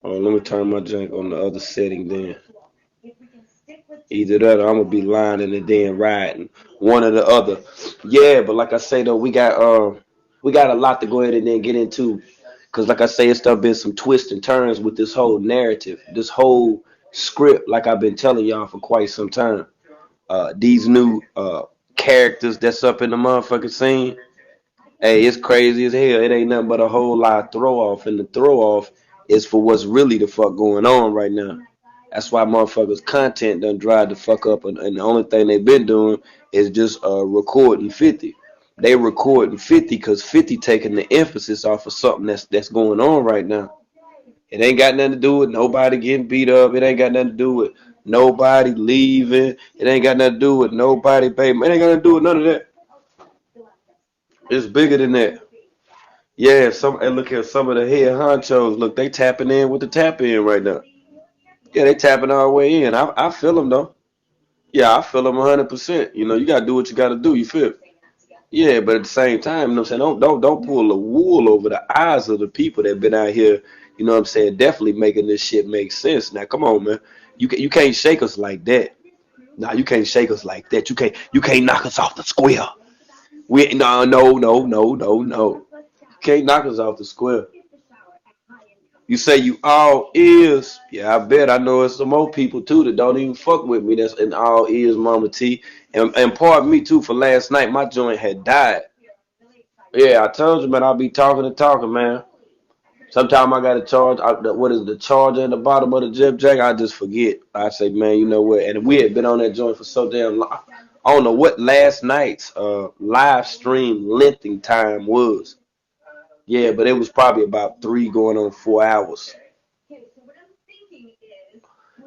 Oh, let me turn my junk on the other setting then. Either that or I'm gonna be lying and then riding. One or the other. Yeah, but like I say though, we got a lot to go ahead and then get into. Cause like I say, it's done been some twists and turns with this whole narrative, this whole script, like I've been telling y'all for quite some time. These new characters that's up in the motherfucking scene. Hey, it's crazy as hell. It ain't nothing but a whole lot of throw off, and the throw off is for what's really the fuck going on right now. That's why motherfuckers' content done dried the fuck up, and the only thing they been doing is just recording 50. They recording 50 because 50 taking the emphasis off of something that's going on right now. It ain't got nothing to do with nobody getting beat up. It ain't got nothing to do with nobody leaving. It ain't got nothing to do with nobody, baby. It ain't got nothing to do with none of that. It's bigger than that. Yeah, and look at some of the head honchos. Look, they tapping in with the tap in right now. Yeah, they tapping all the way in. I feel them though. Yeah, I feel them 100%. You know, you gotta do what you gotta do. You feel? Yeah, but at the same time, you know what I'm saying? Don't pull the wool over the eyes of the people that been out here. You know what I'm saying? Definitely making this shit make sense. Now, come on, man. You can't shake us like that. Nah, you can't shake us like that. You can't knock us off the square. We no. Can't knock us off the square. You say you all ears. Yeah, I bet I know it's some more people too that don't even fuck with me. That's in all ears, Mama T. And pardon me too for last night. My joint had died. Yeah, I told you, man. I'll be talking and talking, man. Sometimes I got to charge. What is the charger in the bottom of the jib jack? I just forget. I say, man, you know what? And we had been on that joint for so damn long. I don't know what last night's live stream lengthening time was. Yeah, but it was probably about 3 going on 4 hours.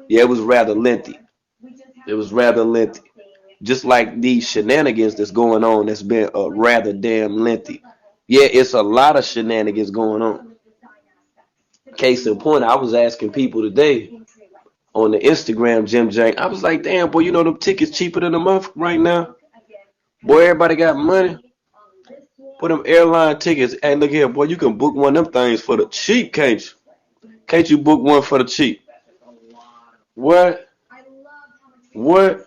Yeah, it was rather lengthy. It was rather lengthy. Just like these shenanigans that's going on, that's been rather damn lengthy. Yeah, it's a lot of shenanigans going on. Case in point, I was asking people today on the Instagram, Jim Jank. I was like, damn, boy, you know them tickets cheaper than a month right now? Boy, everybody got money. Put them airline tickets. Hey, look here, boy, you can book one of them things for the cheap, can't you? Can't you book one for the cheap? What? What?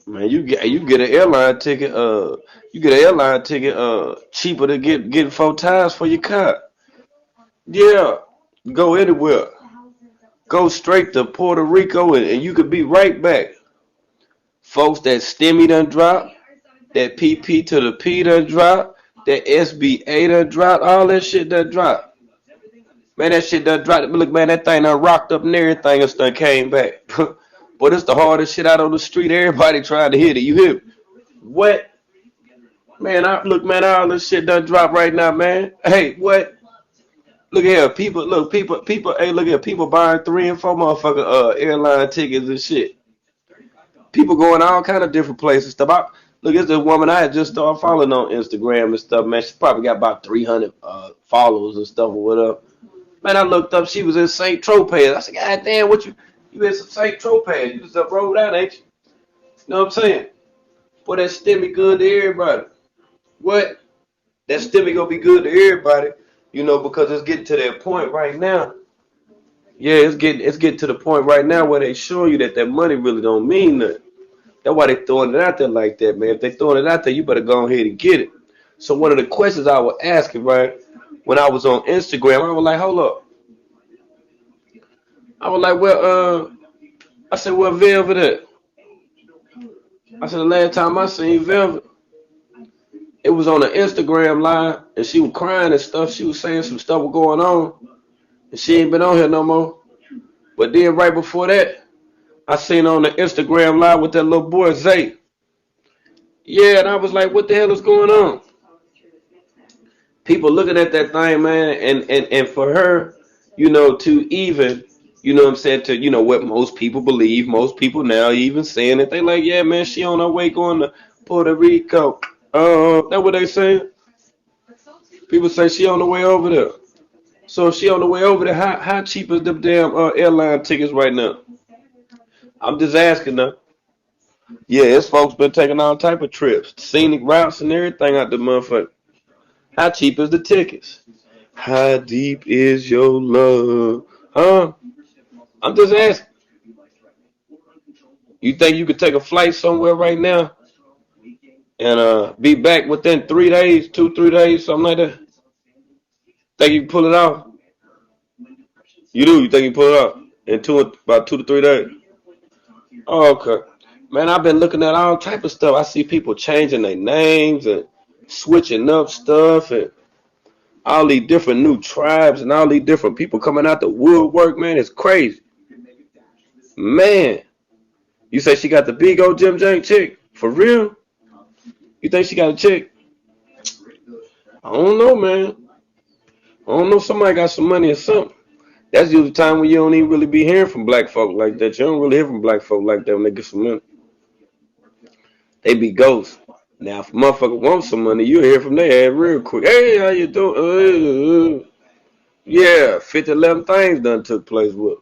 Man, you get an airline ticket. You get an airline ticket. Cheaper to get 4 times for your car. Yeah, go anywhere. Go straight to Puerto Rico and you could be right back. Folks, that STEMI done dropped. That PP to the P done dropped. That SBA done dropped. All that shit done dropped. Man, that shit done dropped. Look, man, that thing done rocked up and everything else done came back. But it's the hardest shit out on the street. Everybody trying to hit it. You hear me? What? Man, look, man, all this shit done dropped right now, man. Hey, what? Look here, people. Look, people. Hey, look here, people buying 3 and 4 motherfucking airline tickets and shit. People going all kind of different places. Stuff. Look, it's this woman I had just started following on Instagram and stuff. Man, she probably got about 300 followers and stuff or whatever. Man, I looked up. She was in St. Tropez. I said, God damn, what you in some St. Tropez? You just up rolled out, ain't you? You know what I'm saying? Boy, that stimmy good to everybody. What? That stimmy gonna be good to everybody. You know, because it's getting to that point right now. Yeah, it's getting to the point right now where they show you that money really don't mean nothing. That's why they throwing it out there like that, man. If they throwing it out there, you better go ahead and get it. So one of the questions I was asking, right, when I was on Instagram, I was like, hold up. I was like, well, I said, well, Velvet at? I said, the last time I seen Velvet, it was on an Instagram live, and she was crying and stuff. She was saying some stuff was going on, and she ain't been on here no more. But then right before that, I seen her on the Instagram live with that little boy Zay. Yeah, and I was like, what the hell is going on? People looking at that thing, man, and for her, you know, to even, you know what I'm saying, to, you know, what most people believe, most people now even saying that they like, yeah, man, she on her way going to Puerto Rico. That's what they saying. People say she on the way over there. So if she on the way over there, how cheap is them damn airline tickets right now? I'm just asking her. Yeah, it's folks been taking all type of trips, scenic routes and everything out the motherfucker. How cheap is the tickets? How deep is your love? Huh? I'm just asking. You think you could take a flight somewhere right now and be back within 3 days, 2, 3 days, something like that? Think you can pull it off? You do? You think you can pull it off in about 2 to 3 days? Oh, okay. Man, I've been looking at all type of stuff. I see people changing their names and switching up stuff and all these different new tribes and all these different people coming out the woodwork, man. It's crazy. Man, you say she got the big old Jim Jane chick? For real? You think she got a chick? I don't know, man. I don't know. Somebody got some money or something. That's usually the time when you don't even really be hearing from black folk like that. You don't really hear from black folk like that when they get some money. They be ghosts. Now, if a motherfucker wants some money, you hear from their ass real quick. Hey, how you doing? Yeah, 50, 11 things done took place with.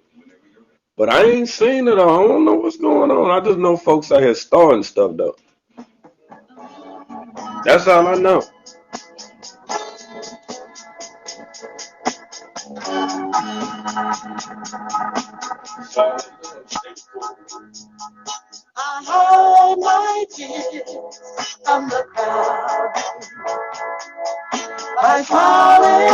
But I ain't seen it all. I don't know what's going on. I just know folks out here starting stuff, though. That's all I know. I hide my tears from the crowd by smiling.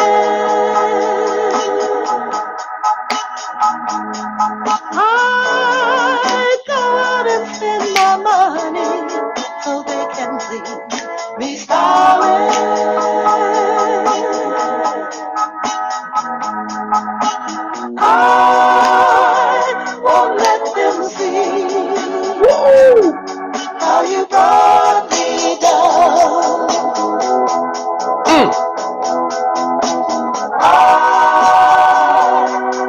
I go out and spend my money so they can see me smiling. I won't let them see how you brought me down. I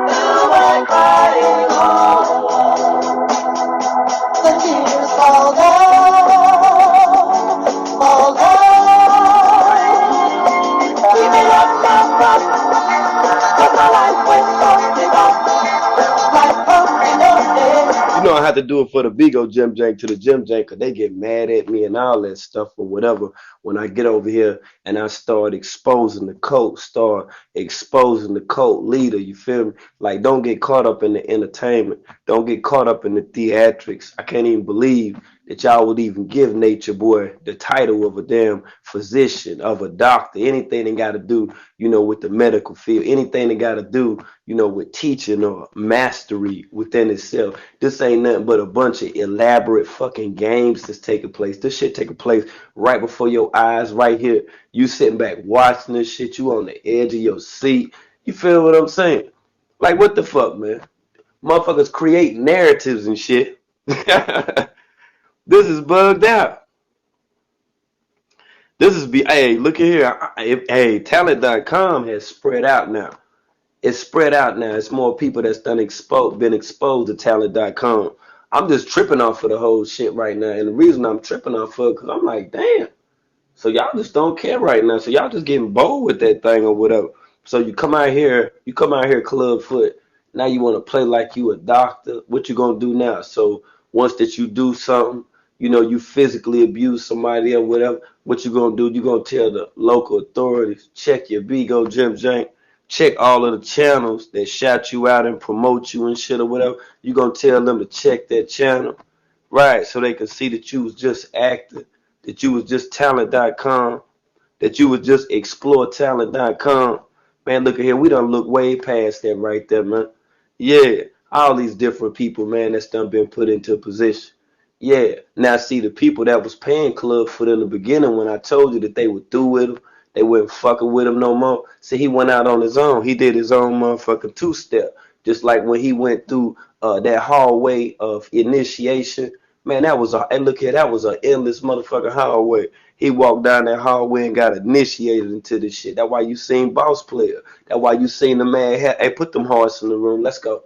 feel like crying all alone. The tears fall down, fall down. Keep me up, cause my life went softly by, like pumping up there. You know I have to do it for the Bigo Gym Jank to the Gym Jank because they get mad at me and all that stuff or whatever when I get over here and I start exposing the cult leader, you feel me? Like don't get caught up in the entertainment. Don't get caught up in the theatrics. I can't even believe that y'all would even give Nature Boy the title of a damn physician, of a doctor, anything they got to do, with the medical field, anything they got to do, with teaching or mastery within itself. This ain't nothing but a bunch of elaborate fucking games that's taking place. This shit taking place right before your eyes, right here. You sitting back watching this shit. You on the edge of your seat. You feel what I'm saying? Like, what the fuck, man? Motherfuckers create narratives and shit. This is bugged out. Hey, look at here. Hey, talent.com has spread out now. It's spread out now. It's more people that's been exposed to talent.com. I'm just tripping off of the whole shit right now. And the reason I'm tripping off of it, because I'm like, damn. So y'all just don't care right now. So y'all just getting bold with that thing or whatever. So you come out here clubfoot. Now you want to play like you a doctor. What you gonna do now? So once that you do something, you physically abuse somebody or whatever, what you gonna do? You gonna tell the local authorities, check your Bigo Jim Jank, check all of the channels that shout you out and promote you and shit or whatever. You gonna tell them to check that channel. Right, so they can see that you was just acting, that you was just talent.com, that you was just exploretalent.com. Man, look at here. We done look way past that right there, man. Yeah, all these different people, man, that's done been put into a position. Yeah, now see the people that was paying Clubfoot in the beginning when I told you that they were through with him, they weren't fucking with him no more. See, he went out on his own. He did his own motherfucking two-step. Just like when he went through that hallway of initiation. Man, and look here, that was an endless motherfucking hallway. He walked down that hallway and got initiated into this shit. That's why you seen Boss Player. That's why you seen the man. Hey, put them hearts in the room. Let's go.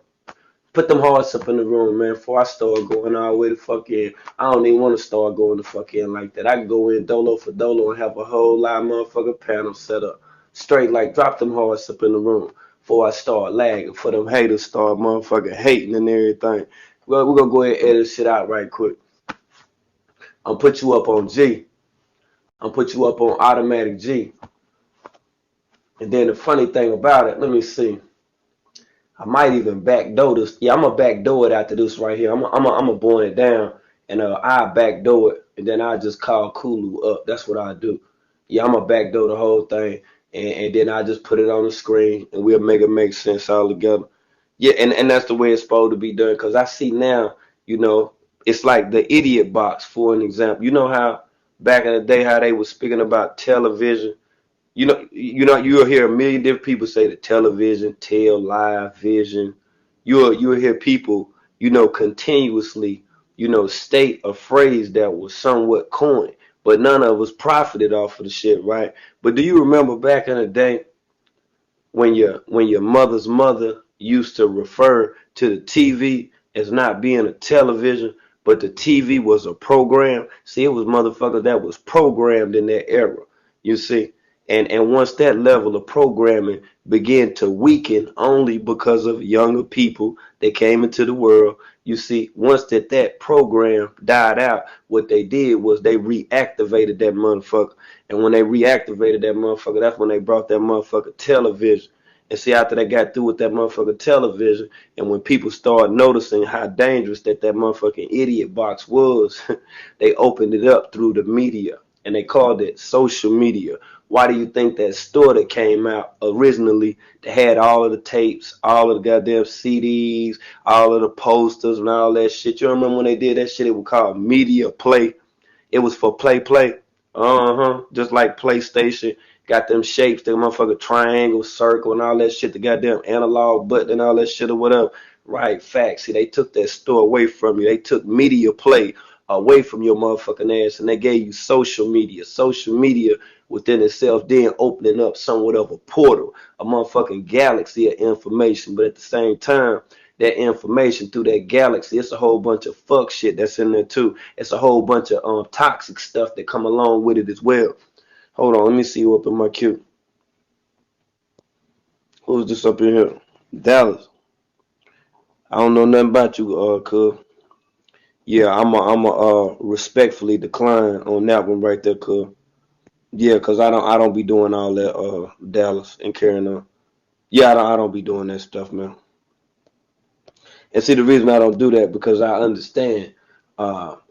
Put them hearts up in the room, man, before I start going all the way the fuck in. I don't even want to start going the fuck in like that. I can go in dolo for dolo and have a whole lot of motherfucking panel set up. Straight like drop them hearts up in the room before I start lagging, for them haters start motherfucking hating and everything. Well, we're gonna go ahead and edit shit out right quick. I'll put you up on G. I'll put you up on automatic G. And then the funny thing about it, let me see. I might even backdoor this. Yeah, I'm gonna backdoor it after this right here. I'm a boil it down, and I backdoor it, and then I just call Kulu up. That's what I do. Yeah, I'm gonna backdoor the whole thing, and then I just put it on the screen, and we'll make it make sense all together. Yeah, and that's the way it's supposed to be done. Cause I see now, you know, it's like the idiot box for an example. You know how back in the day how they was speaking about television. You'll hear a million different people say the television, tell, live vision. You'll hear people, continuously, state a phrase that was somewhat coined, but none of us profited off of the shit, right? But do you remember back in the day when your mother's mother used to refer to the TV as not being a television, but the TV was a program? See, it was motherfuckers that was programmed in that era. You see, and once that level of programming began to weaken, only because of younger people that came into the world. You see, once that program died out, what they did was they reactivated that motherfucker. And when they reactivated that motherfucker, that's when they brought that motherfucker television. And see, after they got through with that motherfucker television, and when people started noticing how dangerous that motherfucking idiot box was, they opened it up through the media, and they called it social media. Why do you think that store that came out originally that had all of the tapes, all of the goddamn CDs, all of the posters and all that shit? You remember when they did that shit? It was called Media Play. It was for play. Just like PlayStation. Got them shapes, the motherfucker triangle, circle, and all that shit, the goddamn analog button and all that shit or whatever. Right, facts. See, they took that store away from you. They took media play away from your motherfucking ass, and they gave you social media. Social media within itself then opening up somewhat of a portal, a motherfucking galaxy of information. But at the same time, that information through that galaxy, it's a whole bunch of fuck shit that's in there too. It's a whole bunch of toxic stuff that come along with it as well. Hold on, let me see you up in my queue. Who's this up in here? Dallas. I don't know nothing about you, cuz. Yeah, I'm a respectfully decline on that one right there, cuz. Yeah, cause I don't be doing all that Dallas and carrying on. Yeah, I don't be doing that stuff, man. And see, the reason I don't do that because I understand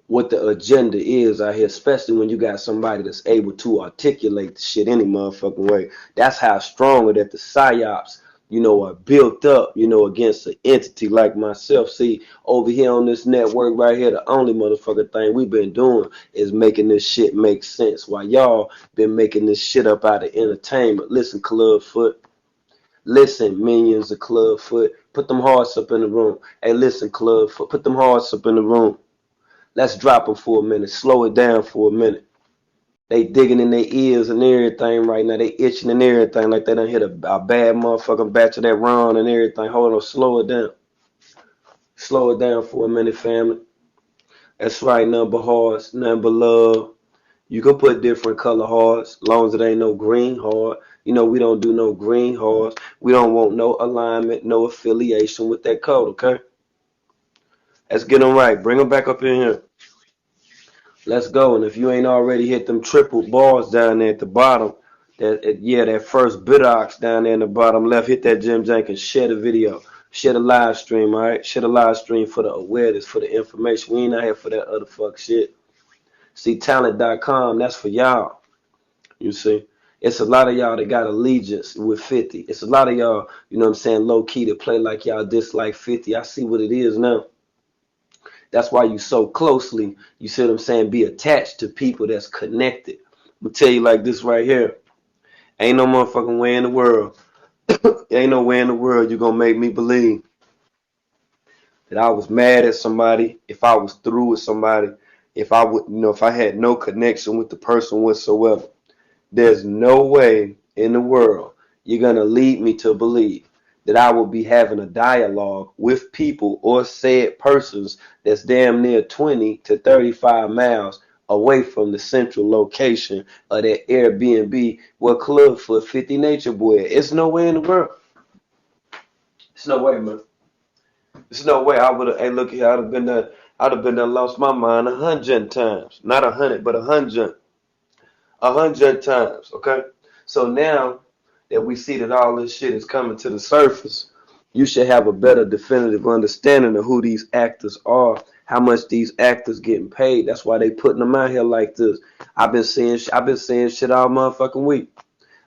what the agenda is out here, especially when you got somebody that's able to articulate the shit any motherfucking way. That's how stronger that the psyops, are built up, against an entity like myself. See, over here on this network right here, the only motherfucking thing we've been doing is making this shit make sense. While y'all been making this shit up out of entertainment. Listen, Clubfoot. Listen, minions of Clubfoot, put them hearts up in the room. Hey, listen, Clubfoot, put them hearts up in the room. Let's drop them for a minute. Slow it down for a minute. They digging in their ears and everything right now. They itching and everything like they done hit a bad motherfucking batch of that round and everything. Hold on, slow it down. Slow it down for a minute, family. That's right, nothing but hearts, nothing but love. You can put different color hearts, as long as it ain't no green heart. We don't do no green hearts. We don't want no alignment, no affiliation with that code, okay? Let's get them right. Bring them back up in here. Let's go. And if you ain't already hit them triple bars down there at the bottom, that first buttocks down there in the bottom left, hit that Jim Jenkins, share the video, share the live stream, all right? Share the live stream for the awareness, for the information. We ain't out here for that other fuck shit. See, talent.com, that's for y'all. You see, it's a lot of y'all that got allegiance with 50. It's a lot of y'all, low key to play like y'all dislike 50. I see what it is now. That's why you so closely, you see what I'm saying, be attached to people that's connected. I'm gonna tell you like this right here. Ain't no motherfucking way in the world. Ain't no way in the world you gonna make me believe that I was mad at somebody, if I was through with somebody, if I would, if I had no connection with the person whatsoever. There's no way in the world you're going to lead me to believe that I will be having a dialogue with people or said persons that's damn near 20 to 35 miles away from the central location of that Airbnb where Clubfoot 50 Nature Boy. It's no way in the world. It's no way, man. It's no way. I would have, hey, look here, I'd have been there, lost my mind 100 times. Not 100, but 100. 100 times, okay? So now that we see that all this shit is coming to the surface, you should have a better definitive understanding of who these actors are, how much these actors getting paid. That's why they putting them out here like this. I've been saying shit all motherfucking week.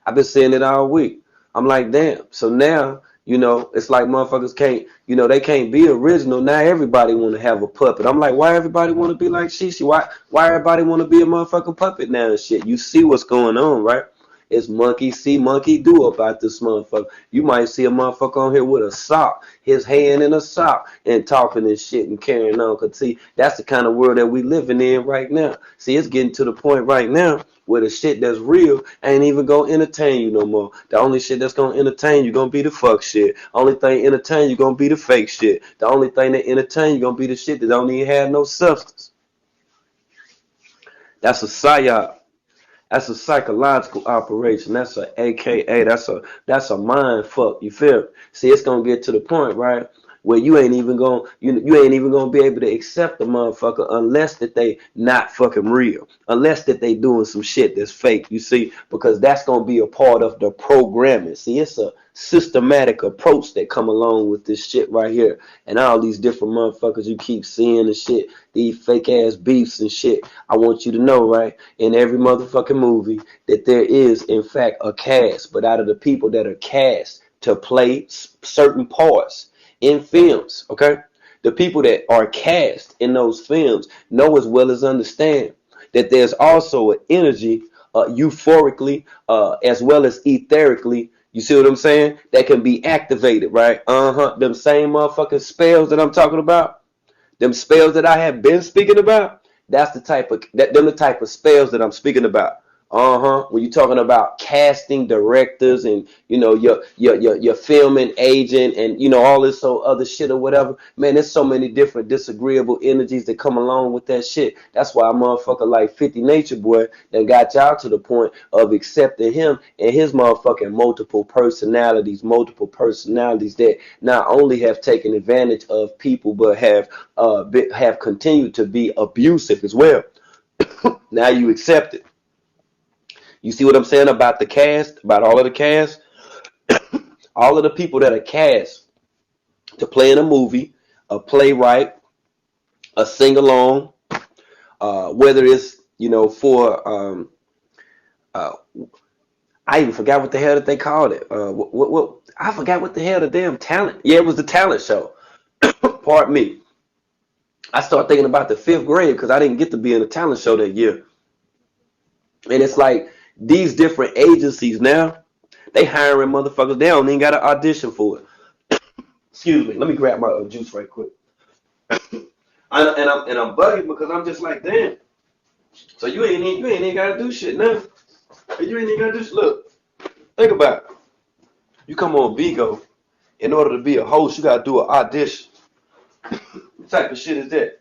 I've been saying it all week. I'm like, damn. So now, it's like motherfuckers can't, they can't be original. Now everybody want to have a puppet. I'm like, why everybody want to be like Shishi? Why everybody want to be a motherfucking puppet now and shit? You see what's going on, right? It's monkey see, monkey do about this motherfucker. You might see a motherfucker on here with a sock, his hand in a sock, and talking and shit and carrying on. Cause see, that's the kind of world that we living in right now. See, it's getting to the point right now where the shit that's real ain't even gonna entertain you no more. The only shit that's gonna entertain you gonna be the fuck shit. Only thing entertain you gonna be the fake shit. The only thing that entertain you gonna be the shit that don't even have no substance. That's a psyop. That's a psychological operation. That's a AKA. That's a mind fuck. You feel me? See, it's gonna get to the point, right, where you ain't even gonna you ain't even gonna be able to accept the motherfucker unless that they not fucking real, unless that they doing some shit that's fake. You see, because that's gonna be a part of the programming. See, it's a systematic approach that come along with this shit right here, and all these different motherfuckers you keep seeing and shit, these fake ass beefs and shit. I want you to know, right, in every motherfucking movie that there is in fact a cast, but out of the people that are cast to play certain parts in films, okay, the people that are cast in those films know as well as understand that there's also an energy, euphorically, as well as etherically. You see what I'm saying? That can be activated, right? Them same motherfucking spells that I'm talking about, them spells that I have been speaking about. That's the type of them the type of spells that I'm speaking about. When you're talking about casting directors and your filming agent and all this so other shit or whatever, man, there's so many different disagreeable energies that come along with that shit. That's why a motherfucker like 50 Nature Boy that got y'all to the point of accepting him and his motherfucking multiple personalities that not only have taken advantage of people but have continued to be abusive as well. Now you accept it. You see what I'm saying about the cast, about all of the cast? All of the people that are cast to play in a movie, a playwright, a sing along, whether it's, for, uh, I even forgot what the hell that they called it. I forgot what the hell the damn talent. Yeah, it was the talent show. Pardon me. I started thinking about the fifth grade because I didn't get to be in a talent show that year. And it's like these different agencies now, they hiring motherfuckers. They don't even got to audition for it. Excuse me. Let me grab my juice right quick. I'm bugging because I'm just like, damn. So you ain't even got to do shit now. You ain't even got to do shit. Look, think about it. You come on Vigo. In order to be a host, you got to do an audition. What type of shit is that?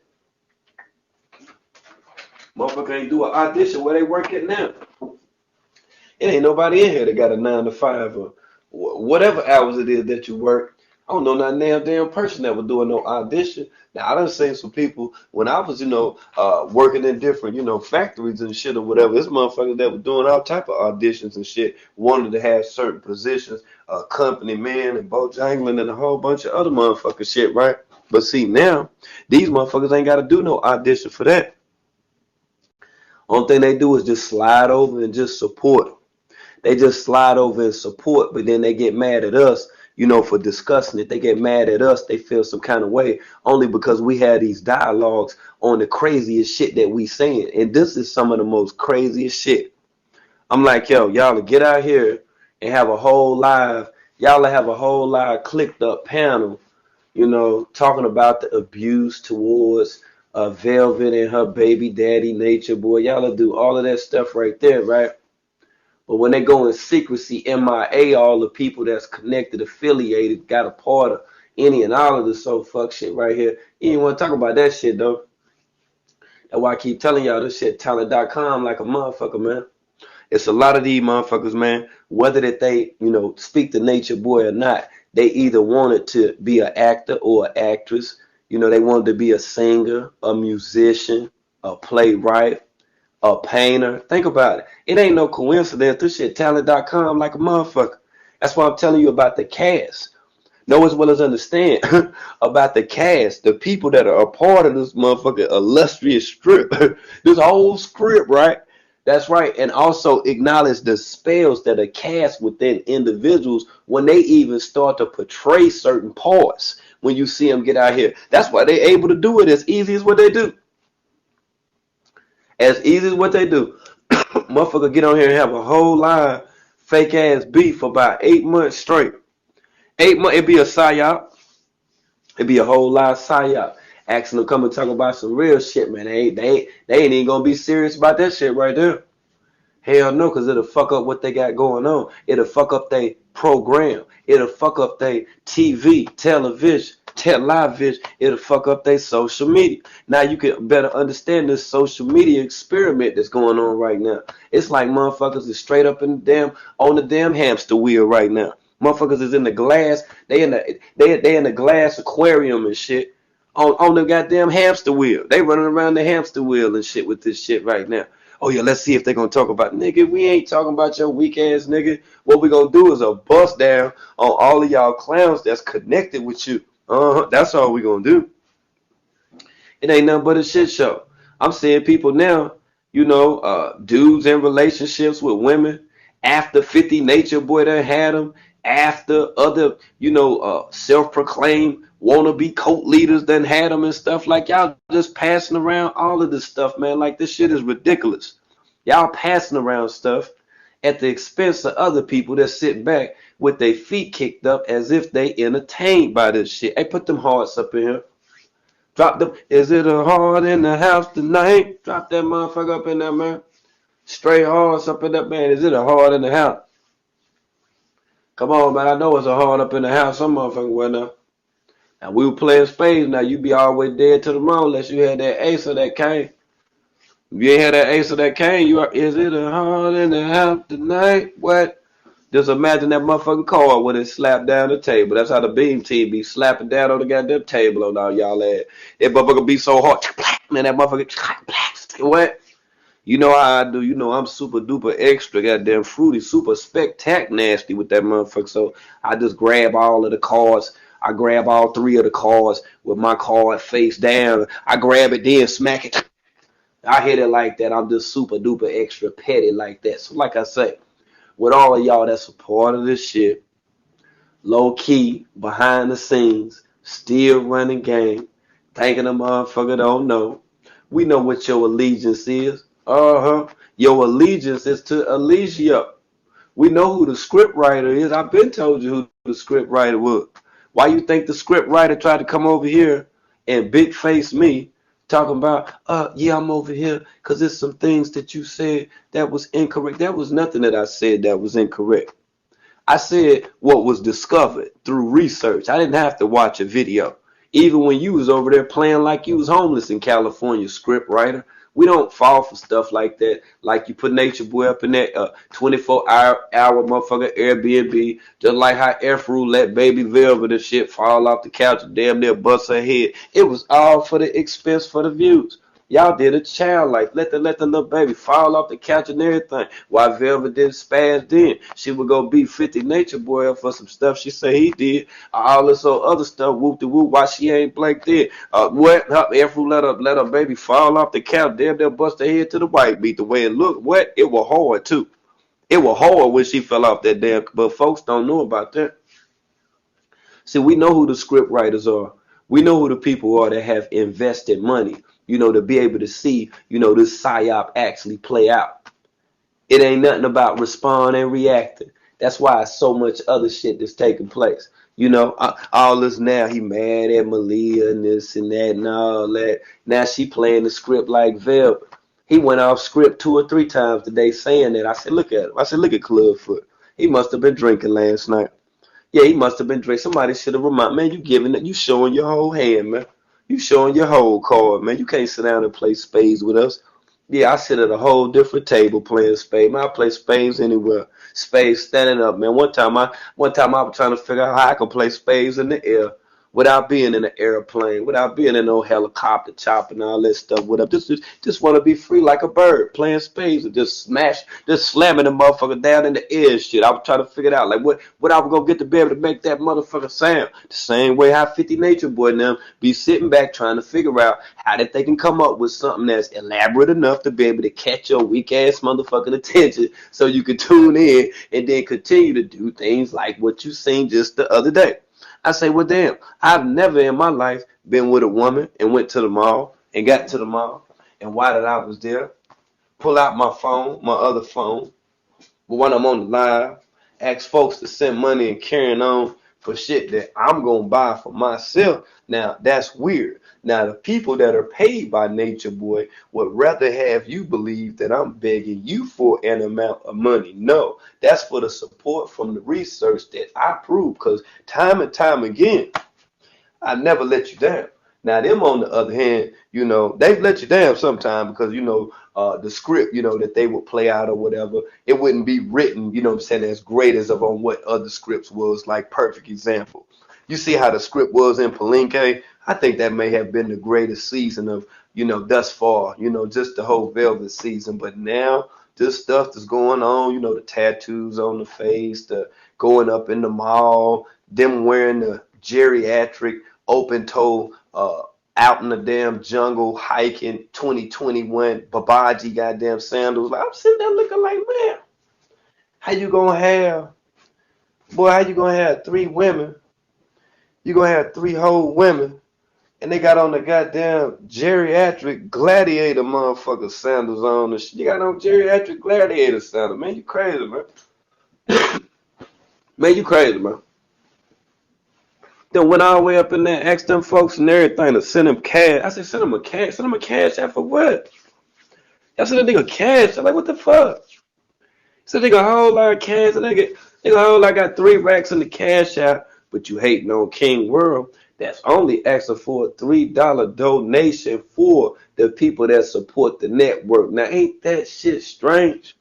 Motherfucker ain't do an audition where they work at now. It ain't nobody in here that got a 9 to 5 or whatever hours it is that you work. I don't know not damn person that was doing no audition. Now I done seen some people when I was, working in different, factories and shit or whatever. This motherfuckers that were doing all type of auditions and shit, wanted to have certain positions, company man and Bojangling and a whole bunch of other motherfucker shit, right? But see now, these motherfuckers ain't gotta do no audition for that. Only thing they do is just slide over and just support. They just slide over and support, but then they get mad at us, for discussing it. They get mad at us. They feel some kind of way only because we had these dialogues on the craziest shit that we saying. And this is some of the most craziest shit. I'm like, yo, y'all get out here and have a whole live, y'all have a whole live clicked up panel, talking about the abuse towards Velvet and her baby daddy, Nature Boy. Y'all will do all of that stuff right there, right? But when they go in secrecy, MIA, all the people that's connected, affiliated, got a part of any and all of the so fuck shit right here. You ain't want to talk about that shit, though. That's why I keep telling y'all this shit, talent.com like a motherfucker, man. It's a lot of these motherfuckers, man, whether that they, speak to Nature Boy or not, they either wanted to be an actor or an actress. They wanted to be a singer, a musician, a playwright, a painter. Think about it. It ain't no coincidence. This shit talent.com like a motherfucker. That's why I'm telling you about the cast. Know as well as understand about the cast, the people that are a part of this motherfucking illustrious script, this whole script, right? That's right, and also acknowledge the spells that are cast within individuals when they even start to portray certain parts. When you see them get out here, that's why they're able to do it as easy as what they do. As easy as what they do. Motherfucker get on here and have a whole line fake ass beef for about 8 months straight. 8 months, it'd be a psyop. It'd be a whole lot of psyop. Asking them to come and talk about some real shit, man. They ain't even gonna be serious about that shit right there. Hell no, because it'll fuck up what they got going on. It'll fuck up their program. It'll fuck up their TV, television. It'll fuck up their social media. Now you can better understand this social media experiment that's going on right now. It's like motherfuckers is straight up in the damn on the damn hamster wheel right now. Motherfuckers is in the glass. They in the glass aquarium and shit. On the goddamn hamster wheel. They running around the hamster wheel and shit with this shit right now. Oh yeah, let's see if they're gonna talk about nigga. We ain't talking about your weak ass nigga. What we gonna do is a bust down on all of y'all clowns that's connected with you. That's all we gonna do. It ain't nothing but a shit show. I'm seeing people now, dudes in relationships with women after 50 Nature Boy that had them, after other, self-proclaimed wannabe cult leaders that had them and stuff. Like y'all just passing around all of this stuff, man. Like this shit is ridiculous. Y'all passing around stuff at the expense of other people that sit back with their feet kicked up as if they entertained by this shit. Hey, put them hearts up in here. Drop them. Is it a heart in the house tonight? Drop that motherfucker up in there, man. Straight hearts up in that, man. Is it a heart in the house? Come on, man. I know it's a heart up in the house. Some motherfucker went up. Now, we were playing spades. Now, you be all the way dead to the moon unless you had that ace or that king. If you ain't had that ace or that king, is it a heart in the house tonight? What? Just imagine that motherfucking card when it slapped down the table. That's how the beam team be slapping down on the goddamn table on all y'all ass. That motherfucker be so hard. Man, that motherfucker. What? You know how I do. You know I'm super duper extra goddamn fruity, super spectac nasty with that motherfucker. So I just grab all of the cards. I grab all three of the cards with my card face down. I grab it, then smack it. I hit it like that. I'm just super duper extra petty like that. So like I say, with all of y'all that's a part of this shit, low key, behind the scenes, still running game, thinking a motherfucker don't know. We know what your allegiance is. Your allegiance is to Alicia. We know who the script writer is. I've been told you who the script writer was. Why you think the script writer tried to come over here and big face me talking about, yeah, I'm over here because there's some things that you said that was incorrect. That was nothing that I said that was incorrect. I said what was discovered through research. I didn't have to watch a video. Even when you was over there playing like you was homeless in California, script writer. We don't fall for stuff like that. Like you put Nature Boy up in that 24-hour motherfucker Airbnb, just like how F-Rule let Baby Velvet and shit fall off the couch and damn near bust her head. It was all for the expense for the views. Y'all did a child life. Let the little baby fall off the couch and everything. While Velvet did spaz then. She would go beat 50 Nature Boy up for some stuff she said he did. All this other stuff, whoop de whoop, why she ain't Blake did. What? Every let her baby fall off the couch. Damn, they'll bust her head to the white beat. The way it looked. What? It was hard too. It was hard when she fell off that damn. But folks don't know about that. See, we know who the script writers are. We know who the people are that have invested money, to be able to see, this psyop actually play out. It ain't nothing about responding and reacting. That's why so much other shit that's taking place. All this now, he mad at Malia and this and that and all that. Now she playing the script like Velvet. He went off script 2 or 3 times today saying that. I said, look at him. I said, look at Clubfoot. He must have been drinking last night. Yeah, he must have been drinking. Somebody should have reminded, man, you giving it, you showing your whole hand, man. You showing your whole card, man. You can't sit down and play spades with us. Yeah, I sit at a whole different table playing spades. Man, I play spades anywhere. Spades standing up, man. One time I was trying to figure out how I could play spades in the air. without being in an airplane, without being in no helicopter chopper and all that stuff. Whatever. Just want to be free like a bird, playing spades and just slamming the motherfucker down in the air and shit. I was trying to figure it out, like what I was gonna get to be able to make that motherfucker sound. The same way how 50 Nature Boy and them be sitting back trying to figure out how that they can come up with something that's elaborate enough to be able to catch your weak ass motherfucking attention so you can tune in and then continue to do things like what you seen just the other day. I say, well, damn, I've never in my life been with a woman and went to the mall and got to the mall. And while that I was there, pull out my phone, my other phone, but when I'm on the live, ask folks to send money and carrying on for shit that I'm going to buy for myself. Now, that's weird. Now, the people that are paid by Nature Boy would rather have you believe that I'm begging you for an amount of money. No, that's for the support from the research that I prove, because time and time again, I never let you down. Now them on the other hand, they've let you down sometime because the script, that they would play out or whatever, it wouldn't be written, what I'm saying, as great as of on what other scripts was. Like perfect example. You see how the script was in Palenque? I think that may have been the greatest season of, thus far, just the whole Velvet season. But now this stuff that's going on, the tattoos on the face, the going up in the mall, them wearing the geriatric open toe out in the damn jungle hiking 2021 Babaji goddamn sandals. Like I'm sitting there looking like, man, how you gonna have how you gonna have three women? You gonna have three whole women and they got on the goddamn geriatric gladiator motherfucker sandals on and shit. You got on geriatric gladiator sandals. Man, you crazy, man. Man, you crazy, man. Then went all the way up in there, asked them folks and everything to send them cash. I said, send them a cash. Send them a cash out for what? I said, that nigga cash. I'm like, what the fuck? So they got a whole lot of cash. And they got a whole lot, got 3 racks in the cash out. But you hating on King World. That's only asking for a $3 donation for the people that support the network. Now, ain't that shit strange?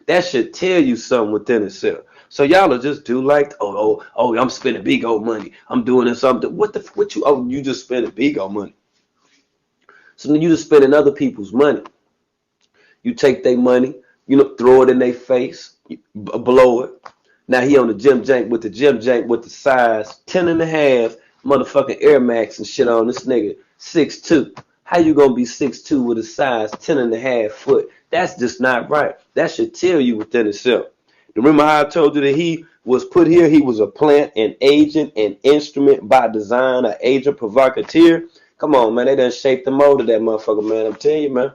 That should tell you something within itself. So y'all will just do like, I'm spending big old money. I'm doing this, something. What you just spending big old money. So then you just spending other people's money. You take their money, throw it in their face, blow it. Now he on the gym jank with the size 10 and a half motherfucking Air Max and shit on. This nigga 6'2". How you gonna be 6'2" with a size 10 and a half foot? That's just not right. That should tell you within itself. Remember how I told you that he was put here? He was a plant, an agent, an instrument by design, an agent provocateur. Come on, man. They done shaped the mold of that motherfucker, man. I'm telling you, man.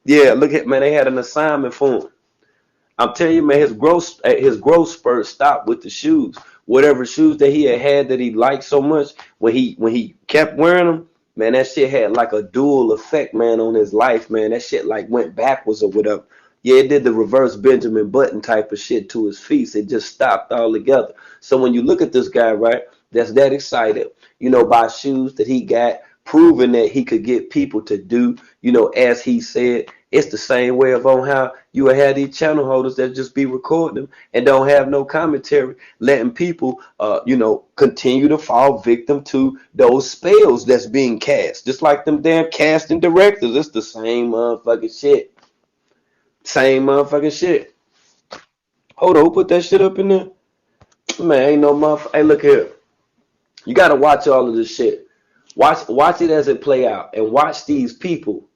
Yeah, look at, man. They had an assignment for him. I'm telling you, man, his growth spurt stopped with the shoes. Whatever shoes that he had that he liked so much, when he kept wearing them, man, that shit had like a dual effect, man, on his life, man. That shit like went backwards or whatever. Yeah, it did the reverse Benjamin Button type of shit to his feet. It just stopped all together. So when you look at this guy, right, that's that excited, by shoes that he got, proving that he could get people to do, as he said. It's the same way of on how you would have these channel holders that just be recording them and don't have no commentary, letting people, continue to fall victim to those spells that's being cast. Just like them damn casting directors. It's the same motherfucking shit. Same motherfucking shit. Hold on, who put that shit up in there? Man, ain't no motherfucker. Hey, look here. You gotta watch all of this shit. Watch it as it play out, and watch these people.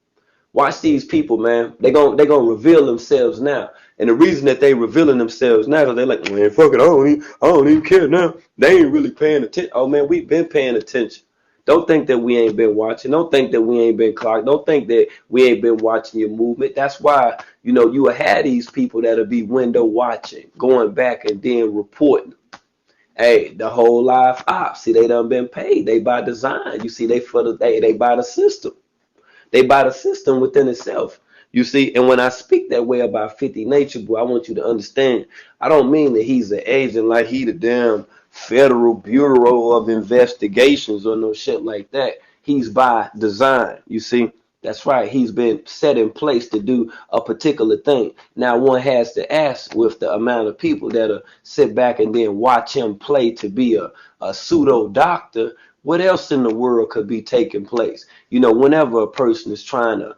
Watch these people, man. They gonna reveal themselves now. And the reason that they revealing themselves now is they're like, man, fuck it, I don't even care now. They ain't really paying attention. Oh man, we've been paying attention. Don't think that we ain't been watching. Don't think that we ain't been clocked. Don't think that we ain't been watching your movement. That's why, you will have these people that'll be window watching, going back and then reporting. Hey, the whole live ops, see, they done been paid. They by design. You see, they buy the system. They buy the system within itself. You see, and when I speak that way about 50 Nature Boy, I want you to understand, I don't mean that he's an agent like he the damn Federal Bureau of Investigations or no shit like that. He's by design. You see, that's right. He's been set in place to do a particular thing. Now, one has to ask with the amount of people that'll sit back and then watch him play to be a pseudo doctor. what else in the world could be taking place? Whenever a person is trying to,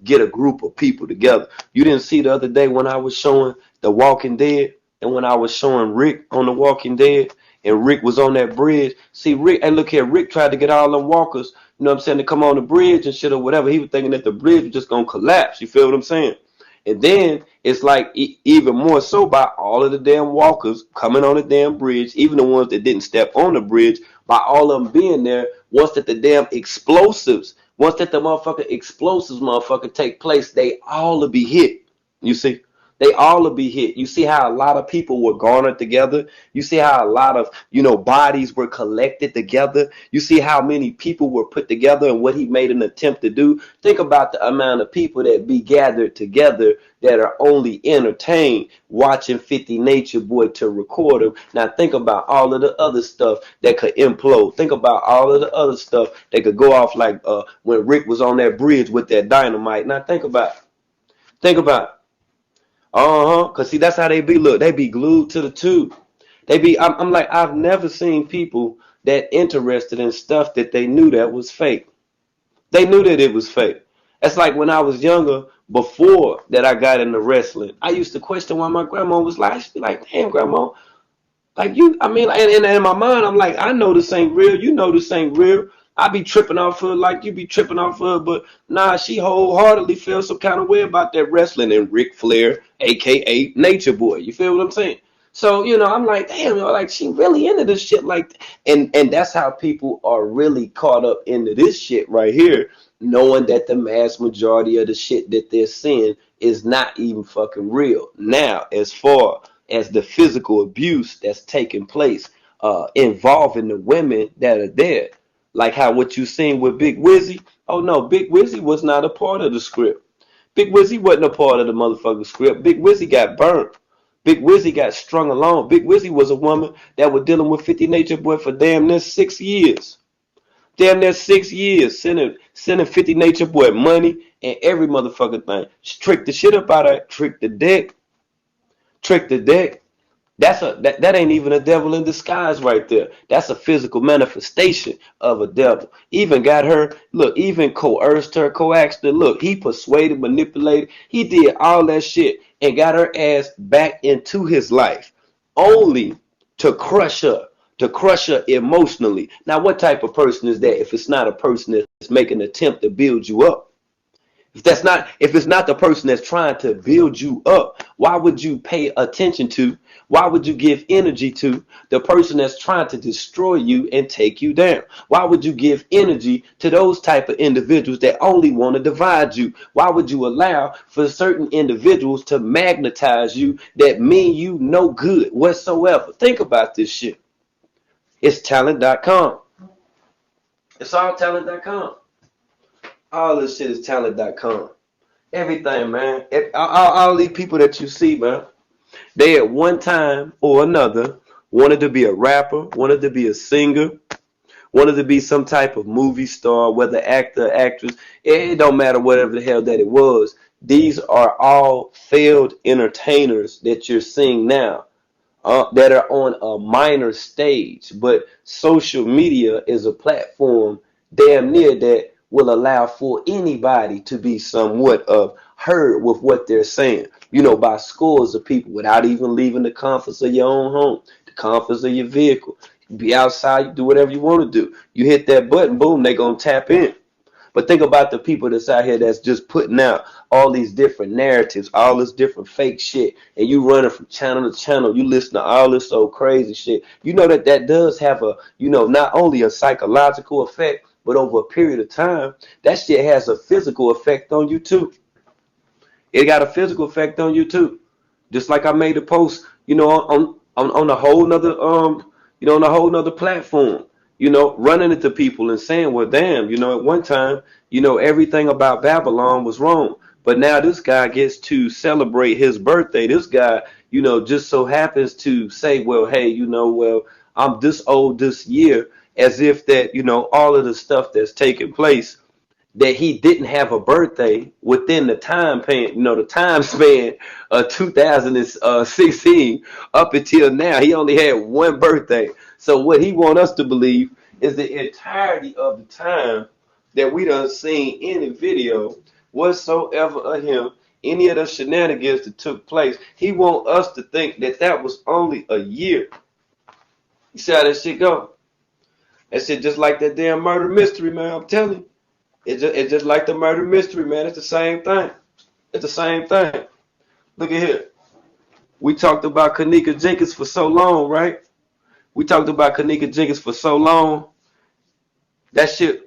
get a group of people together. You didn't see the other day when I was showing The Walking Dead and when I was showing Rick on The Walking Dead and Rick was on that bridge. See, Rick, and look here, Rick tried to get all them walkers, what I'm saying, to come on the bridge and shit or whatever. He was thinking that the bridge was just going to collapse. You feel what I'm saying? And then it's like even more so by all of the damn walkers coming on the damn bridge, even the ones that didn't step on the bridge, by all of them being there. Once that the motherfucking explosives, motherfucker, take place, they all will be hit. You see? They all will be hit. You see how a lot of people were garnered together. You see how a lot of, bodies were collected together. You see how many people were put together and what he made an attempt to do. Think about the amount of people that be gathered together that are only entertained watching 50 Nature Boy to record them. Now think about all of the other stuff that could implode. Think about all of the other stuff that could go off like when Rick was on that bridge with that dynamite. Now think about it. Think about it. Cause see, that's how they be. Look, they be glued to the tube. They be. I'm like, I've never seen people that interested in stuff that they knew that was fake. They knew that it was fake. It's like when I was younger, before that I got into wrestling, I used to question why my grandma was like, she'd be like, damn, grandma, like you, I mean, and in my mind, I'm like, I know this ain't real. You know this ain't real. I be tripping off her like you be tripping off her, but nah, she wholeheartedly feels some kind of way about that wrestling and Ric Flair, aka Nature Boy. You feel what I'm saying? So I'm like, damn, like she really into this shit, like, and that's how people are really caught up into this shit right here, knowing that the mass majority of the shit that they're seeing is not even fucking real. Now, as far as the physical abuse that's taking place involving the women that are there. Like how what you seen with Big Wizzy. Oh no, Big Wizzy was not a part of the script. Big Wizzy wasn't a part of the motherfucking script. Big Wizzy got burnt. Big Wizzy got strung along. Big Wizzy was a woman that was dealing with 50 Nature Boy for damn near 6 years. Damn near 6 years. Sending 50 Nature Boy money and every motherfucking thing. Tricked the shit up out of it. Tricked the deck. Tricked the deck. That ain't even a devil in disguise right there. That's a physical manifestation of a devil. Even got her, look, even coerced her, coaxed her. Look, he persuaded, manipulated. He did all that shit and got her ass back into his life only to crush her emotionally. Now, what type of person is that if it's not a person that's making an attempt to build you up? If it's not the person that's trying to build you up, why would you pay attention to? Why would you give energy to the person that's trying to destroy you and take you down? Why would you give energy to those type of individuals that only want to divide you? Why would you allow for certain individuals to magnetize you that mean you no good whatsoever? Think about this shit. It's talent.com. It's all talent.com. All this shit is talent.com. Everything, man. All these people that you see, man, they at one time or another wanted to be a rapper, wanted to be a singer, wanted to be some type of movie star, whether actor, actress. It don't matter whatever the hell that it was. These are all failed entertainers that you're seeing now that are on a minor stage. But social media is a platform damn near that will allow for anybody to be somewhat of heard with what they're saying, by scores of people without even leaving the comforts of your own home, the comforts of your vehicle. You be outside, you do whatever you want to do. You hit that button, boom, they gonna tap in. But think about the people that's out here that's just putting out all these different narratives, all this different fake shit, and you running from channel to channel. You listen to all this so crazy shit. You know that does have a, not only a psychological effect, but over a period of time, that shit has a physical effect on you too. It got a physical effect on you too. Just like I made a post, on a whole nother on a whole nother platform, running into people and saying, well, damn, at one time, everything about Babylon was wrong. But now this guy gets to celebrate his birthday. This guy, just so happens to say, well, hey, well, I'm this old this year, as if that, all of the stuff that's taking place, that he didn't have a birthday within the time span, the time span of 2016 up until now. He only had one birthday. So what he want us to believe is the entirety of the time that we done seen any video whatsoever of him, any of the shenanigans that took place. He want us to think that that was only a year. You see how that shit go? That shit just like that damn murder mystery, man. I'm telling you. It's just like the murder mystery, man. It's the same thing. It's the same thing. Look at here. We talked about Kanika Jenkins for so long, right? We talked about Kanika Jenkins for so long. That shit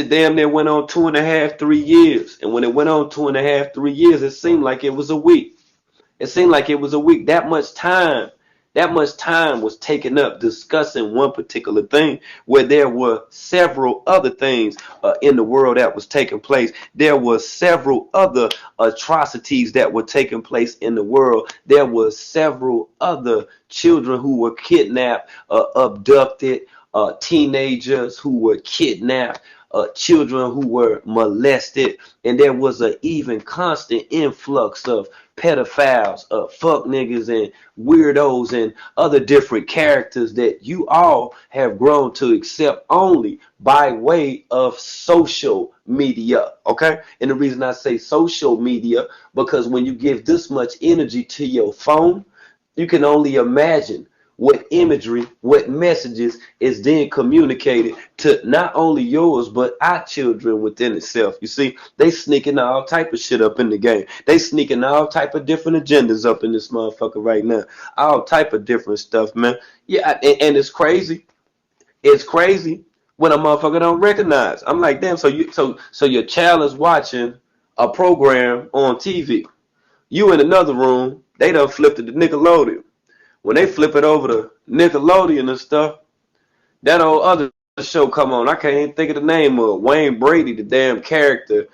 damn near went on 2.5, 3 years. And when it went on 2.5, 3 years, it seemed like it was a week. It seemed like it was a week. That much time was taken up discussing one particular thing where there were several other things in the world that was taking place. There were several other atrocities that were taking place in the world. There were several other children who were kidnapped, abducted, teenagers who were kidnapped, children who were molested, and there was an even constant influx of pedophiles, fuck niggas, and weirdos, and other different characters that you all have grown to accept only by way of social media. Okay, and the reason I say social media, because when you give this much energy to your phone, you can only imagine what imagery, what messages is then communicated to not only yours but our children within itself. You see, they sneaking all type of shit up in the game. They sneaking all type of different agendas up in this motherfucker right now. All type of different stuff, man. Yeah, and it's crazy. It's crazy when a motherfucker don't recognize. I'm like, damn. So your child is watching a program on TV. You in another room. They done flipped it to Nickelodeon. When they flip it over to Nickelodeon and stuff, that old other show come on. I can't even think of the name of Wayne Brady, the damn character.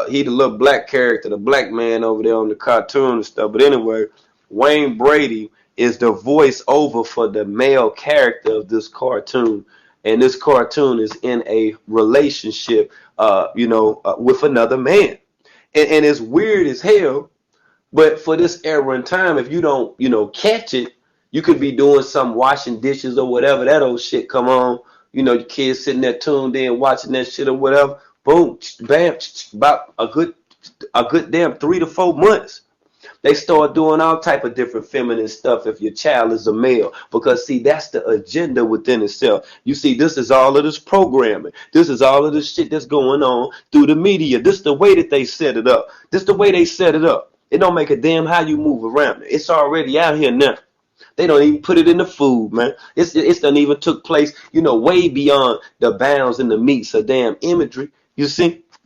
He the little black character, the black man over there on the cartoon and stuff. But anyway, Wayne Brady is the voice over for the male character of this cartoon. And this cartoon is in a relationship, with another man. And it's weird as hell. But for this era and time, if you don't, catch it, you could be doing some washing dishes or whatever. That old shit come on. Your kids sitting there tuned in, watching that shit or whatever. Boom, bam, about a good damn 3 to 4 months. They start doing all type of different feminine stuff if your child is a male. Because see, that's the agenda within itself. You see, this is all of this programming. This is all of this shit that's going on through the media. This is the way that they set it up. This is the way they set it up. It don't make a damn how you move around it. It's already out here now. They don't even put it in the food, man. It's done even took place, way beyond the bounds and the meats of damn imagery. You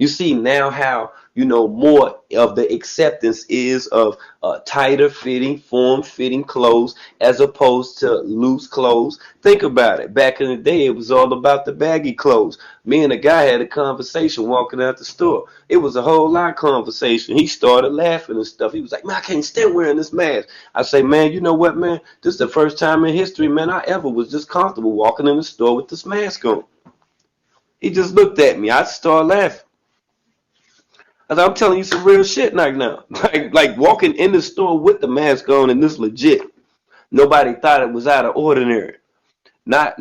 see now how more of the acceptance is of tighter fitting, form fitting clothes as opposed to loose clothes. Think about it. Back in the day, it was all about the baggy clothes. Me and a guy had a conversation walking out the store. It was a whole lot of conversation. He started laughing and stuff. He was like, man, I can't stand wearing this mask. I say, man, you know what, man? This is the first time in history, man, I ever was just comfortable walking in the store with this mask on. He just looked at me. I started laughing. I'm telling you some real shit right now. Like walking in the store with the mask on and this legit. Nobody thought it was out of ordinary. Not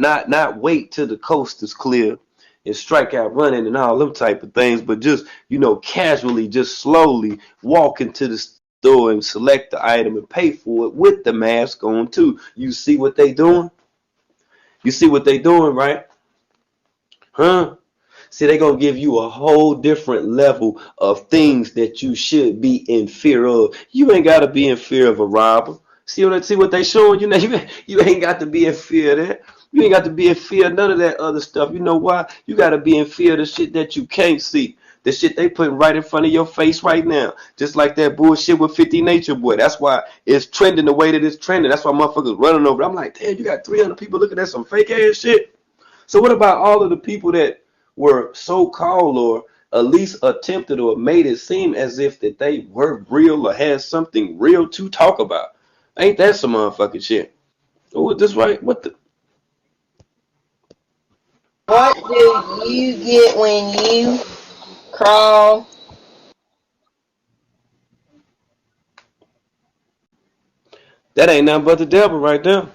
wait till the coast is clear and strike out running and all them type of things, but just, casually, just slowly walk into the store and select the item and pay for it with the mask on too. You see what they doing? You see what they doing, right? Huh? See, they're gonna give you a whole different level of things that you should be in fear of. You ain't gotta be in fear of a robber. See what they showing you now? You ain't got to be in fear of that. You ain't got to be in fear of none of that other stuff. You know why? You gotta be in fear of the shit that you can't see. The shit they putting right in front of your face right now. Just like that bullshit with 50 Nature Boy. That's why it's trending the way that it's trending. That's why motherfuckers running over. I'm like, damn, you got 300 people looking at some fake ass shit. So what about all of the people that were so-called or at least attempted or made it seem as if that they were real or had something real to talk about? Ain't that some motherfucking shit? Oh, this right? What the? What do you get when you crawl? That ain't nothing but the devil right there.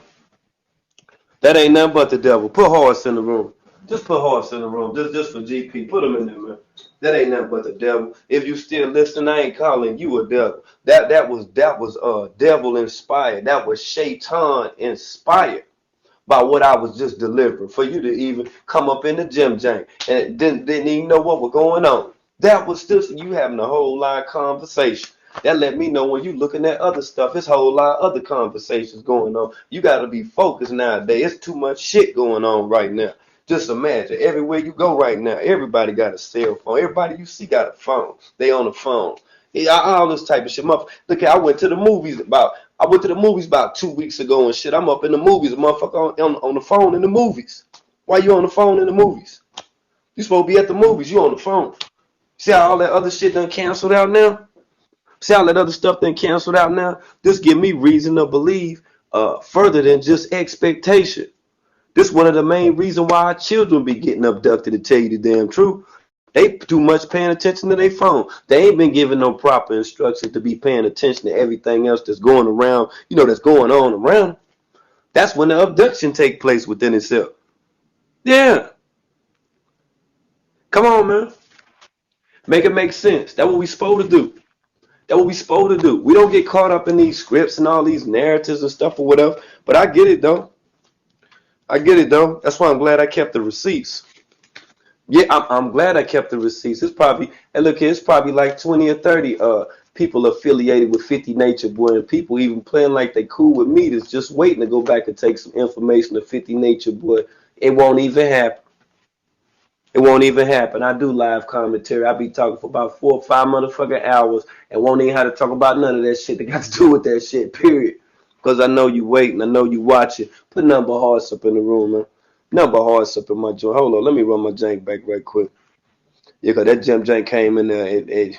That ain't nothing but the devil. Put horse in the room. Just put horse in the room, just for GP. Put him in there, man. That ain't nothing but the devil. If you still listening, I ain't calling you a devil. That was devil inspired. That was Shaitan inspired by what I was just delivering. For you to even come up in the gym jank and didn't even know what was going on. That was still you having a whole lot of conversation. That let me know when you looking at other stuff, it's a whole lot of other conversations going on. You got to be focused nowadays. It's too much shit going on right now. Just imagine everywhere you go right now, everybody got a cell phone. Everybody you see got a phone. They on the phone. Yeah, all this type of shit. Look, I went to the movies about 2 weeks ago and shit. I'm up in the movies, motherfucker, on the phone in the movies. Why you on the phone in the movies? You supposed to be at the movies. You on the phone. See how all that other shit done canceled out now? See all that other stuff done canceled out now? This give me reason to believe further than just expectation. This one of the main reasons why our children be getting abducted, to tell you the damn truth. They too much paying attention to their phone. They ain't been given no proper instructions to be paying attention to everything else that's going around, that's going on around. That's when the abduction take place within itself. Yeah. Come on, man. Make it make sense. That's what we supposed to do. That's what we supposed to do. We don't get caught up in these scripts and all these narratives and stuff or whatever. But I get it though. That's why I'm glad I kept the receipts. Yeah, I'm glad I kept the receipts. It's probably, and look, it's probably like 20 or 30 people affiliated with 50 Nature Boy, and people even playing like they cool with me that's just waiting to go back and take some information to 50 Nature Boy. It won't even happen. It won't even happen. I do live commentary. I be talking for about 4 or 5 motherfucking hours and won't even have to talk about none of that shit that got to do with that shit, period. Because I know you waiting. I know you watching. Put number hearts up in the room, man. Number hearts up in my joint. Hold on. Let me run my jank back right quick. Yeah, because that Jim Jank came in there.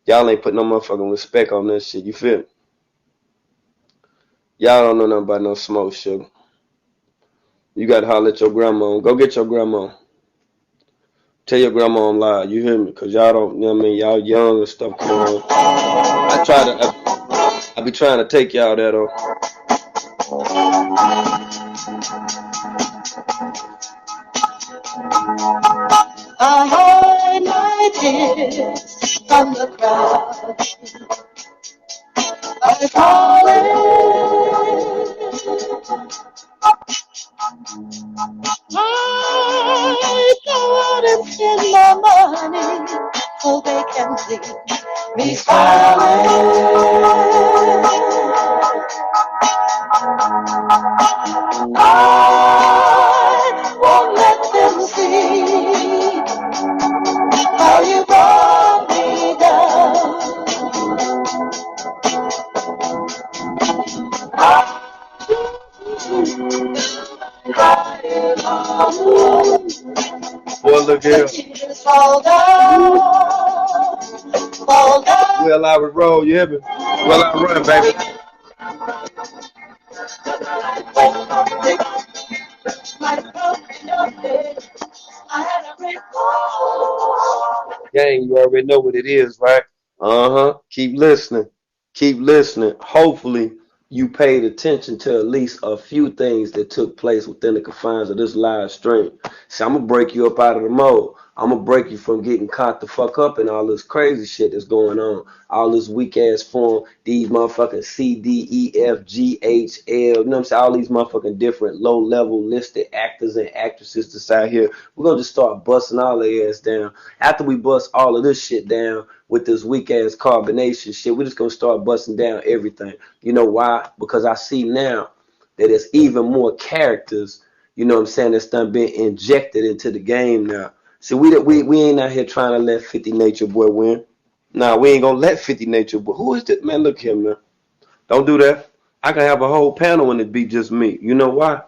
Y'all ain't put no motherfucking respect on that shit. You feel me? Y'all don't know nothing about no smoke, sugar. You got to holler at your grandma. Go get your grandma. Tell your grandma I'm live. You hear me? Because y'all don't, you know what I mean? Y'all young and stuff. Come on. I be trying to take y'all that on. I hide my tears from the crowd. I call it. I go out and spend my money so they can see me smiling. I won't let them see how you brought me down. Boy, look here. Fall down, fall down. Well, I would roll, you hear me? Well, I run, baby. Gang, you already know what it is, right? Uh-huh. Keep listening. Keep listening. Hopefully, you paid attention to at least a few things that took place within the confines of this live stream. See, I'm going to break you up out of the mode. I'm going to break you from getting caught the fuck up in all this crazy shit that's going on. All this weak ass form, these motherfucking C, D, E, F, G, H, L, you know what I'm saying? All these motherfucking different low level listed actors and actresses that's out here. We're going to just start busting all their ass down. After we bust all of this shit down with this weak ass carbonation shit, we're just going to start busting down everything. You know why? Because I see now that there's even more characters, you know what I'm saying, that's done been injected into the game now. See, we ain't out here trying to let 50 Nature Boy win. Nah, we ain't gonna let 50 Nature Boy. Who is this? Man, look here, man. Don't do that. I can have a whole panel and it be just me. You know why?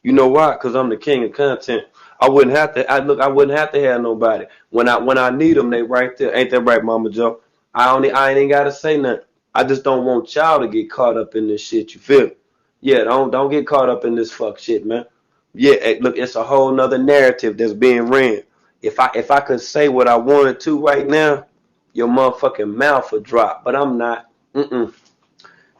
You know why? Because I'm the king of content. I wouldn't have to. I wouldn't have to have nobody. When I need them, they right there. Ain't that right, Mama Joe? I ain't gotta say nothing. I just don't want y'all to get caught up in this shit. You feel me? Yeah, don't get caught up in this fuck shit, man. Yeah, look, it's a whole nother narrative that's being ran. If I could say what I wanted to right now, your motherfucking mouth would drop. But I'm not. I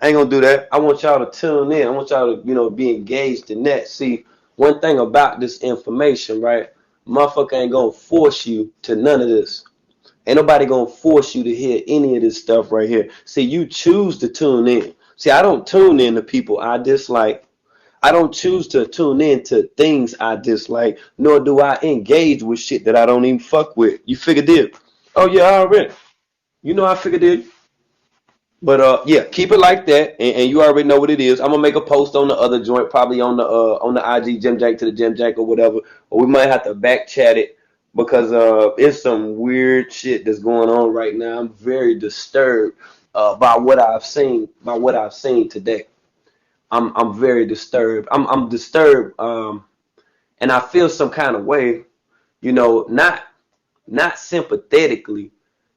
ain't gonna do that. I want y'all to tune in. I want y'all to, be engaged in that. See, One thing about this information, right? Motherfucker ain't gonna force you to none of this. Ain't nobody gonna force you to hear any of this stuff right here. See, you choose to tune in. See, I don't tune in to people I dislike. I don't choose to tune in to things I dislike, nor do I engage with shit that I don't even fuck with. You figured it? Oh yeah, already. You know I figured it. But yeah, keep it like that, and you already know what it is. I'm gonna make a post on the other joint, probably on the IG Jim Jank to the Jim Jank or whatever, or we might have to back chat it because it's some weird shit that's going on right now. I'm very disturbed by what I've seen today. I'm very disturbed. I'm disturbed, and I feel some kind of way, not sympathetically,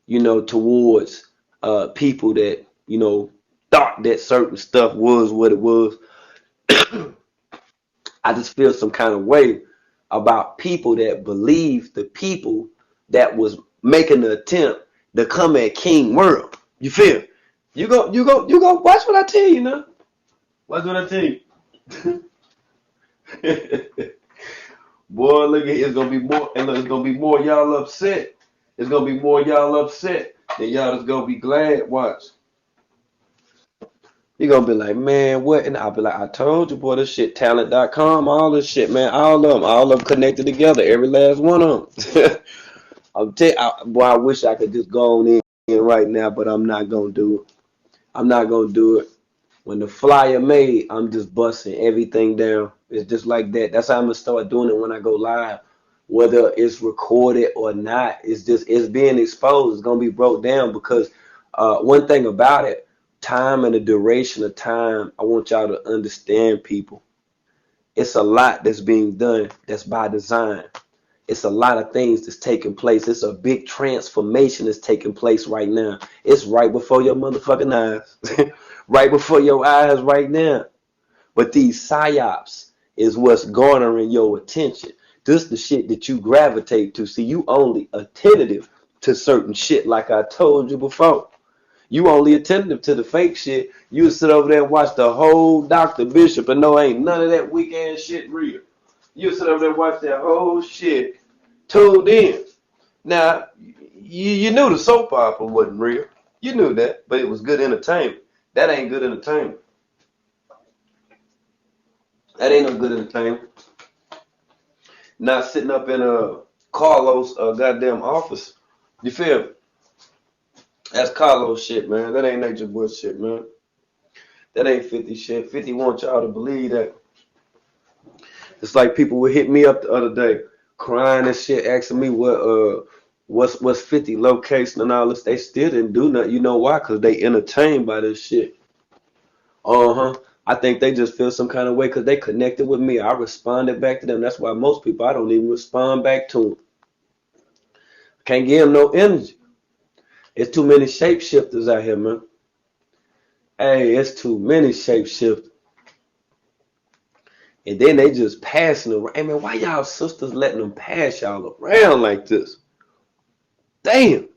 towards people that, thought that certain stuff was what it was. I just feel some kind of way about people that believe the people that was making the attempt to come at King World. You feel? You go watch what I tell you now. Watch what I tell you. Boy, look at it. It's gonna be more, and look, it's gonna be more y'all upset. It's gonna be more y'all upset than y'all just gonna be glad. Watch. You're gonna be like, man, what? And I'll be like, I told you, boy, this shit, talent.com, all this shit, man, all of them connected together, every last one of them. Boy, I wish I could just go on in right now, but I'm not gonna do it. I'm not gonna do it. When the flyer made, I'm just busting everything down. It's just like that. That's how I'm gonna start doing it when I go live. Whether it's recorded or not, it's being exposed. It's gonna be broke down because one thing about it, time and the duration of time, I want y'all to understand, people. It's a lot that's being done that's by design. It's a lot of things that's taking place. It's a big transformation that's taking place right now. It's right before your motherfucking eyes. Right before your eyes right now. But these psyops is what's garnering your attention. This the shit that you gravitate to. See, you only attentive to certain shit like I told you before. You only attentive to the fake shit. You sit over there and watch the whole Dr. Bishop and know ain't none of that weak ass shit real. You sit over there and watch that whole shit tuned in. Now, you knew the soap opera wasn't real. You knew that, but it was good entertainment. That ain't good entertainment. That ain't no good entertainment. Not sitting up in Carlos goddamn office. You feel me? That's Carlos shit, man. That ain't Nature Boy shit, man. That ain't 50 shit. 50 wants y'all to believe that. It's like people would hit me up the other day, crying and shit, asking me what's 50 location and all this. They still didn't do nothing. You know why? Because they entertained by this shit. Uh-huh. I think they just feel some kind of way because they connected with me. I responded back to them. That's why most people, I don't even respond back to them. Can't give them no energy. It's too many shapeshifters out here, man. Hey, it's too many shapeshifters. And then they just passing around. Hey, man, why y'all sisters letting them pass y'all around like this? Damn.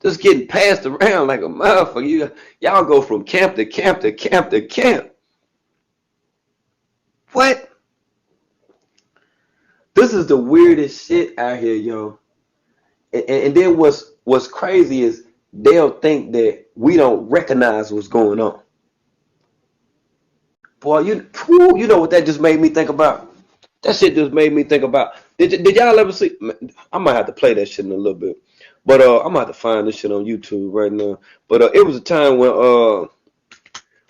Just getting passed around like a motherfucker. Y'all go from camp to camp to camp to camp. What? This is the weirdest shit out here, yo. And then what's crazy is they'll think that we don't recognize what's going on. Boy, you know what that just made me think about? That shit just made me think about. Did y'all ever see? I might have to play that shit in a little bit, but I'm gonna have to find this shit on YouTube right now. But it was a time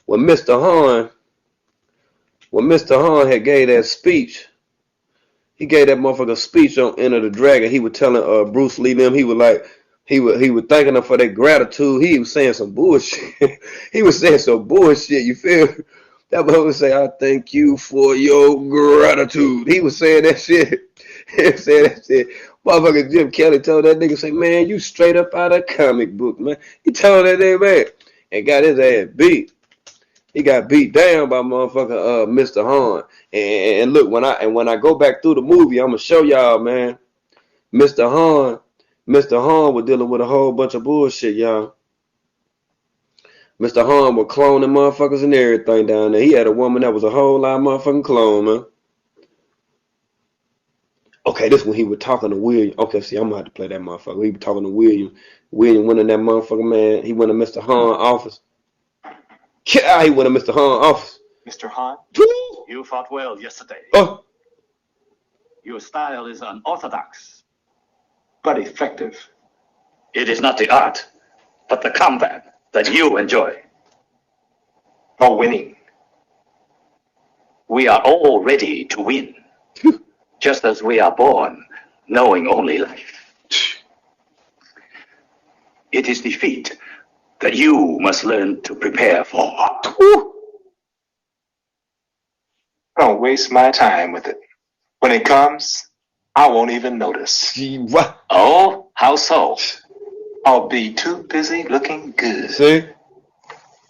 when Mr. Hahn had gave that speech. He gave that motherfucker speech on Enter the Dragon. He was telling Bruce Lee them, he was thanking them for their gratitude. He was saying some bullshit. He was saying some bullshit, you feel? That motherfucker say, I thank you for your gratitude. He was saying that shit. He was saying that shit. Motherfucker Jim Kelly told that nigga, say, man, you straight up out of comic book, man. He told that nigga, man, and got his ass beat. He got beat down by motherfucker Mr. Hahn. And look, when I go back through the movie, I'm gonna show y'all, man. Mr. Hahn was dealing with a whole bunch of bullshit, y'all. Mr. Hahn was cloning motherfuckers and everything down there. He had a woman that was a whole lot of motherfucking clone, man. Okay, this when he was talking to William. Okay, see, I'm gonna have to play that motherfucker. He was talking to William. William went in that motherfucker, man. He went to Mr. Han office. Yeah, he went to Mr. Han office. Mr. Han, Woo! you fought well yesterday. Oh, Your style is unorthodox, but effective. It is not the art, but the combat that you enjoy. Or winning. We are all ready to win, just as we are born knowing only life. It is defeat that you must learn to prepare for. woo. Don't waste my time with it. When it comes, I won't even notice. Gee, what? Oh, how so? I'll be too busy looking good. See?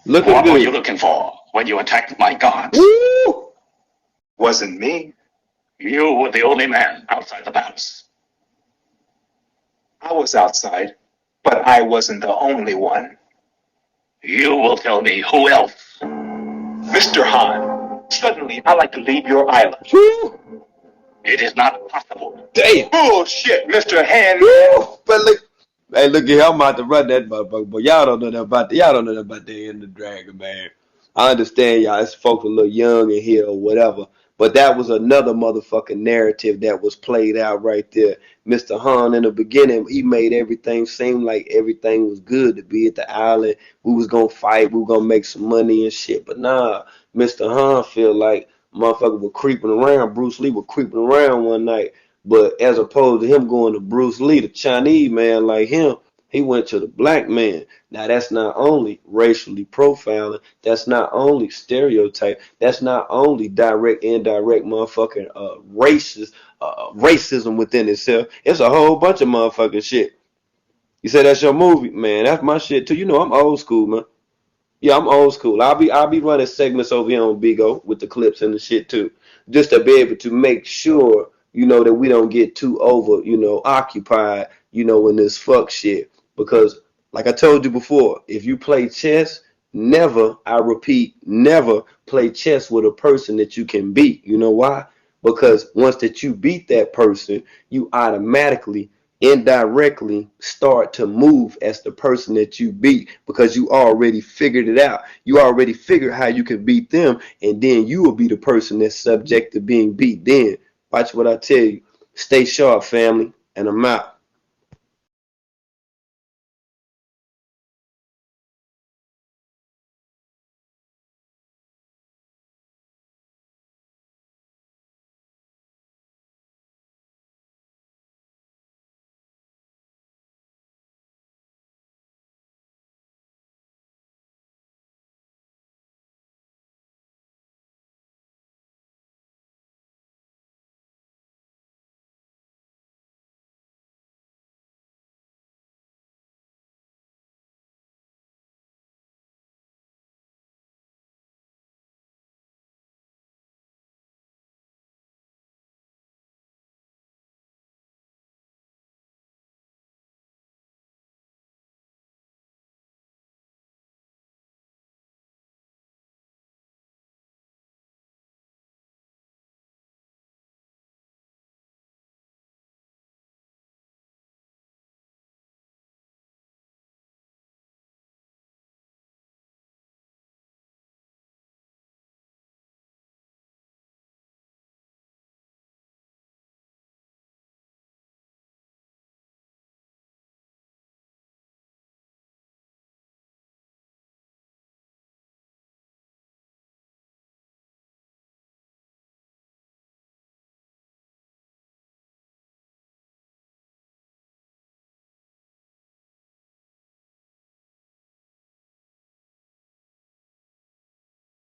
Looking What were good. you looking for when you attacked my gods? Woo! Wasn't me. You were the only man outside the palace. I was outside, but I wasn't the only one. You will tell me who else. Mr. Han, suddenly I like to leave your island. Woo! It is not possible. Damn. Bullshit, Mr. Han. Woo! But look, hey, look here, I'm about to run that motherfucker, but y'all don't know that about the end of the dragon, man. I understand y'all, it's folks a little young in here or whatever, but that was another motherfucking narrative that was played out right there. Mr. Han in the beginning, he made everything seem like everything was good to be at the island. We was gonna fight, we were gonna make some money and shit, but nah, Mr. Han feel like motherfucker was creeping around. Bruce Lee was creeping around one night. But as opposed to him going to Bruce Lee, the Chinese man like him, he went to the black man. Now that's not only racially profiling, that's not only stereotype, that's not only direct, indirect motherfucking racism within itself. It's a whole bunch of motherfucking shit. You say that's your movie, man. That's my shit too. You know I'm old school, man. Yeah, I'm old school. I'll be running segments over here on Bigo with the clips and the shit too, just to be able to make sure that we don't get too over occupied in this fuck shit. Because like I told you before, if you play chess, never, I repeat, never play chess with a person that you can beat. You know why? Because once that you beat that person, you automatically indirectly start to move as the person that you beat because you already figured it out. You already figured how you can beat them, and then you will be the person that's subject to being beat. Then watch what I tell you. Stay sharp, family, and I'm out.